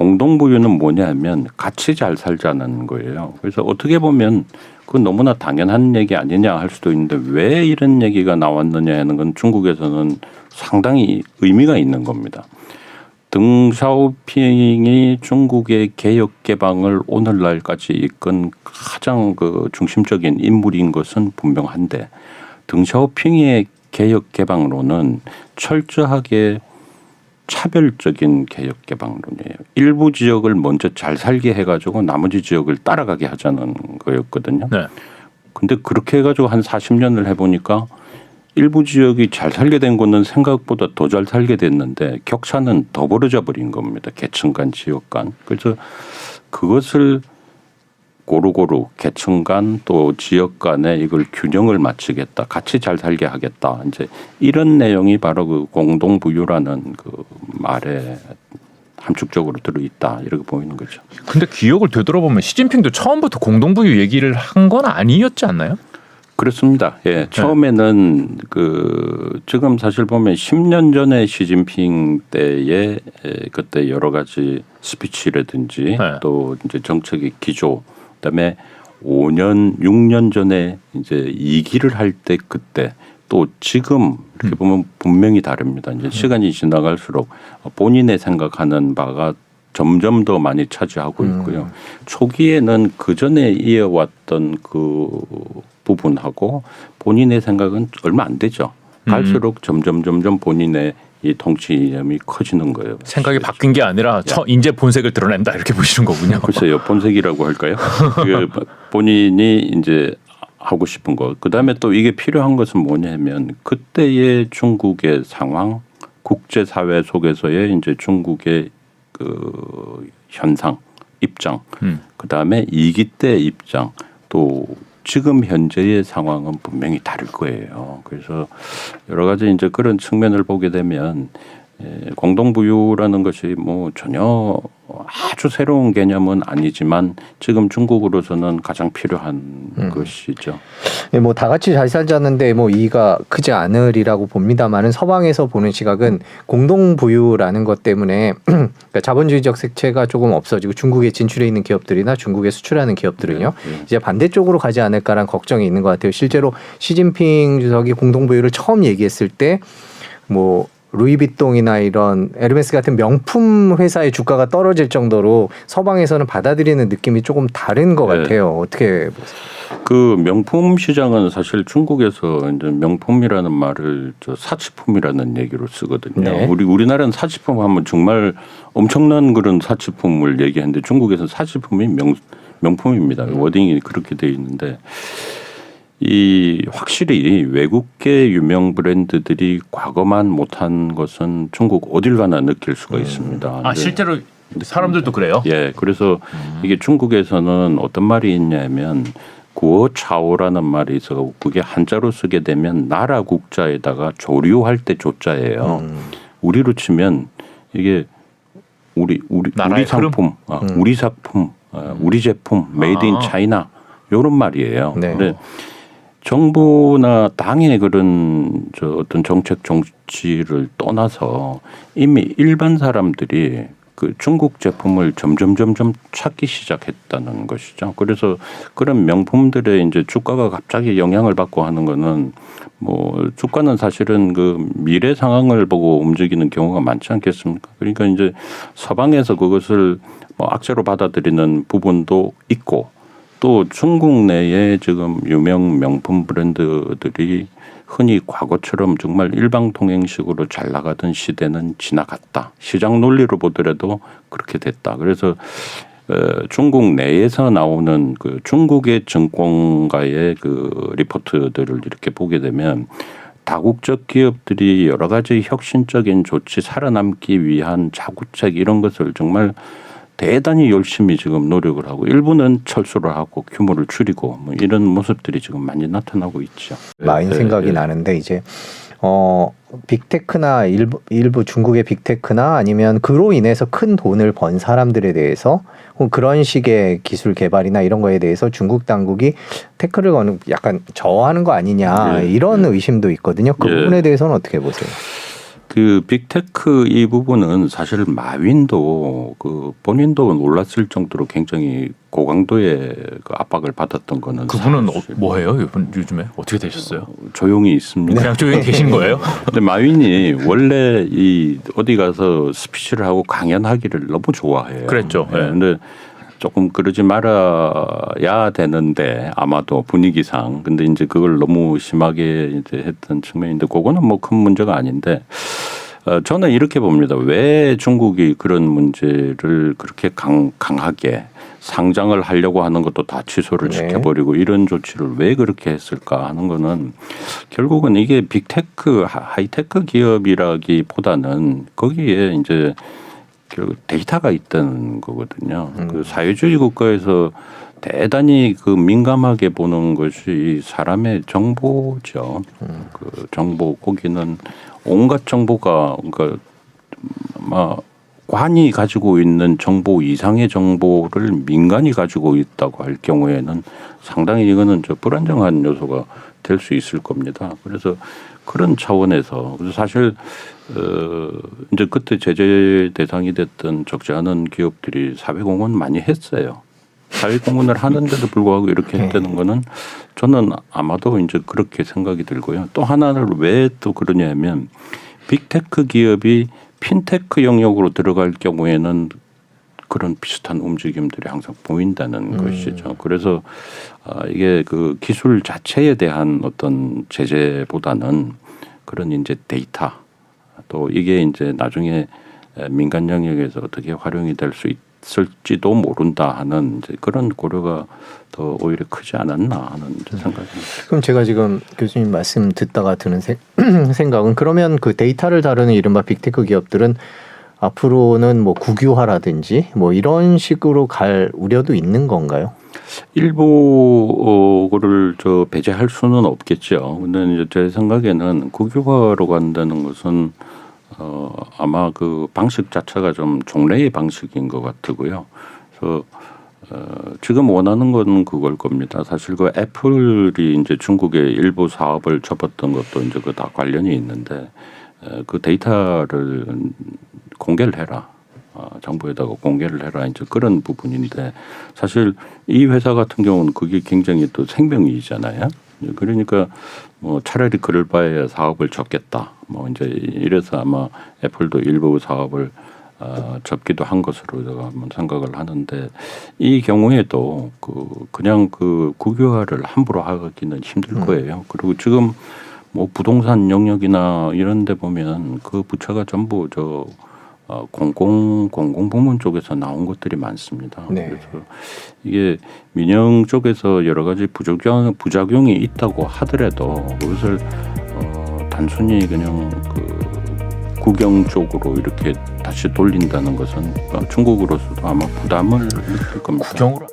공동부유는 뭐냐면 같이 잘 살자는 거예요. 그래서 어떻게 보면 그건 너무나 당연한 얘기 아니냐 할 수도 있는데 왜 이런 얘기가 나왔느냐 하는 건 중국에서는 상당히 의미가 있는 겁니다. 덩샤오핑이 중국의 개혁 개방을 오늘날까지 이끈 가장 그 중심적인 인물인 것은 분명한데 덩샤오핑의 개혁 개방론은 철저하게 차별적인 개혁 개방론이에요. 일부 지역을 먼저 잘 살게 해가지고 나머지 지역을 따라가게 하자는 거였거든요. 네. 근데 그렇게 해가지고 한 40년을 해보니까 일부 지역이 잘 살게 된 거는 생각보다 더 잘 살게 됐는데 격차는 더 벌어져 버린 겁니다. 계층 간, 지역 간. 그래서 그것을 고루고루 계층 간 또 지역 간에 이걸 균형을 맞추겠다. 같이 잘 살게 하겠다. 이제 이런 내용이 바로 그 공동부유라는 그 말에 함축적으로 들어있다. 이렇게 보이는 거죠. 근데 기억을 되돌아보면 시진핑도 처음부터 공동부유 얘기를 한 건 아니었지 않나요? 그렇습니다. 예. 처음에는 그 지금 사실 보면 10년 전에 시진핑 때에 그때 여러 가지 스피치라든지 또 이제 정책의 기조 그다음에 5년, 6년 전에 이제 2기를 할 때 그때 또 지금 이렇게 보면 분명히 다릅니다. 이제 시간이 지나갈수록 본인의 생각하는 바가 점점 더 많이 차지하고 있고요. 초기에는 그 전에 이어왔던 그 부분하고 본인의 생각은 얼마 안 되죠. 갈수록 점점 본인의 이 통치 이념이 커지는 거예요. 생각이 바뀐 게 아니라 이제 본색을 드러낸다 이렇게 보시는 거군요. 글쎄요, 본색이라고 할까요? 본인이 이제 하고 싶은 거. 그다음에 또 이게 필요한 것은 뭐냐면 그때의 중국의 상황, 국제 사회 속에서의 이제 중국의 그 현상, 입장, 그다음에 2기 때 입장, 또 지금 현재의 상황은 분명히 다를 거예요. 그래서 여러 가지 이제 그런 측면을 보게 되면 공동부유라는 것이 뭐 전혀 아주 새로운 개념은 아니지만 지금 중국으로서는 가장 필요한 것이죠. 뭐 다 같이 잘 살자는데 뭐 이의가 크지 않으리라고 봅니다만은 서방에서 보는 시각은 공동부유라는 것 때문에 그러니까 자본주의적 색채가 조금 없어지고 중국에 진출해 있는 기업들이나 중국에 수출하는 기업들은요 이제 반대쪽으로 가지 않을까라는 걱정이 있는 것 같아요. 실제로 시진핑 주석이 공동부유를 처음 얘기했을 때 뭐 루이비통이나 이런 에르메스 같은 명품 회사의 주가가 떨어질 정도로 서방에서는 받아들이는 느낌이 조금 다른 것 같아요. 어떻게 보세요? 그 명품 시장은 사실 중국에서 이제 명품이라는 말을 사치품이라는 얘기로 쓰거든요. 네. 우리나라는 사치품 하면 정말 엄청난 그런 사치품을 얘기하는데 중국에서는 사치품이 명품입니다. 워딩이 그렇게 돼 있는데. 이 확실히 외국계 유명 브랜드들이 과거만 못한 것은 중국 어딜 가나 느낄 수가 있습니다. 아 실제로 사람들도 그래요? 예, 그래서 이게 중국에서는 어떤 말이 있냐면 구어차오라는 말이 있어 그게 한자로 쓰게 되면 나라 국자에다가 조류할 때 조자예요. 우리로 치면 이게 우리 상품, 우리 작품, 우리 제품, 메이드 인 차이나 이런 말이에요. 네. 근데 정부나 당의 그런 어떤 정책 정치를 떠나서 이미 일반 사람들이 그 중국 제품을 점점 찾기 시작했다는 것이죠. 그래서 그런 명품들의 이제 주가가 갑자기 영향을 받고 하는 거는 뭐 주가는 사실은 그 미래 상황을 보고 움직이는 경우가 많지 않겠습니까? 그러니까 이제 서방에서 그것을 뭐 악재로 받아들이는 부분도 있고 또 중국 내에 지금 유명 명품 브랜드들이 흔히 과거처럼 정말 일방통행식으로 잘 나가던 시대는 지나갔다. 시장 논리로 보더라도 그렇게 됐다. 그래서 중국 내에서 나오는 그 중국의 증권가의 그 리포트들을 이렇게 보게 되면 다국적 기업들이 여러 가지 혁신적인 조치 살아남기 위한 자구책 이런 것을 정말 대단히 열심히 지금 노력을 하고 일부는 철수를 하고 규모를 줄이고 뭐 이런 모습들이 지금 많이 나타나고 있죠. 마인 생각이 나는데 이제 빅테크나 일부 중국의 빅테크나 아니면 그로 인해서 큰 돈을 번 사람들에 대해서 그런 식의 기술 개발이나 이런 거에 대해서 중국 당국이 태클을 거는 약간 저하는 거 아니냐 이런 의심도 있거든요. 그 부분에 대해서는 어떻게 보세요? 그 빅테크 이 부분은 사실 마윈도 그 본인도 놀랐을 정도로 굉장히 고강도의 그 압박을 받았던 거는 그분은 사실 뭐해요? 요즘에 어떻게 되셨어요? 조용히 있습니다. 그냥 조용히 계신 거예요? 근데 마윈이 원래 이 어디 가서 스피치를 하고 강연하기를 너무 좋아해요. 그랬죠. 예, 네. 근데 조금 그러지 말아야 되는데 아마도 분위기상 근데 이제 그걸 너무 심하게 이제 했던 측면인데 그거는 뭐 큰 문제가 아닌데 저는 이렇게 봅니다. 왜 중국이 그런 문제를 그렇게 강하게 상장을 하려고 하는 것도 다 취소를 네. 시켜버리고 이런 조치를 왜 그렇게 했을까 하는 거는 결국은 이게 빅테크 하이테크 기업이라기보다는 거기에 이제 결국 데이터가 있다는 거거든요. 그 사회주의 국가에서 대단히 그 민감하게 보는 것이 사람의 정보죠. 그 정보 거기는 온갖 정보가 그러니까 막 관이 가지고 있는 정보 이상의 정보를 민간이 가지고 있다고 할 경우에는 상당히 이거는 저 불안정한 요소가 될 수 있을 겁니다. 그래서 그런 차원에서 그래서 사실 이제 그때 제재 대상이 됐던 적지 않은 기업들이 사회공헌 많이 했어요. 사회공헌을 하는데도 불구하고 이렇게 했다는 거는 저는 아마도 이제 그렇게 생각이 들고요. 또 하나를 왜 또 그러냐면 빅테크 기업이 핀테크 영역으로 들어갈 경우에는 그런 비슷한 움직임들이 항상 보인다는 것이죠. 그래서 이게 그 기술 자체에 대한 어떤 제재보다는 그런 이제 데이터 또 이게 이제 나중에 민간 영역에서 어떻게 활용이 될 수 있을지도 모른다 하는 이제 그런 고려가 더 오히려 크지 않았나 하는 이제 생각입니다. 그럼 제가 지금 교수님 말씀 듣다가 드는 생각은 그러면 그 데이터를 다루는 이른바 빅테크 기업들은 앞으로는 뭐 국유화라든지 뭐 이런 식으로 갈 우려도 있는 건가요? 일부를 저 배제할 수는 없겠죠. 근데 이제 제 생각에는 국유화로 간다는 것은 아마 그 방식 자체가 좀 종래의 방식인 것 같고요. 그래서 지금 원하는 건 그걸 겁니다. 사실 그 애플이 이제 중국의 일부 사업을 접었던 것도 이제 그 다 관련이 있는데 그 데이터를 공개를 해라. 정부에다가 공개를 해라. 이제 그런 부분인데 사실 이 회사 같은 경우는 그게 굉장히 또 생명이잖아요. 그러니까 뭐 차라리 그럴 바에야 사업을 접겠다. 뭐 이제 이래서 아마 애플도 일부 사업을 접기도 한 것으로 제가 한번 생각을 하는데 이 경우에도 그냥 그 국유화를 함부로 하기는 힘들 거예요. 그리고 지금 뭐 부동산 영역이나 이런 데 보면 그 부처가 전부 저 공공부문 쪽에서 나온 것들이 많습니다. 네. 그래서 이게 민영 쪽에서 여러 가지 부작용이 있다고 하더라도 그것을 단순히 그냥 그 국영 쪽으로 이렇게 다시 돌린다는 것은 중국으로서도 아마 부담을 느낄 겁니다. 국영으로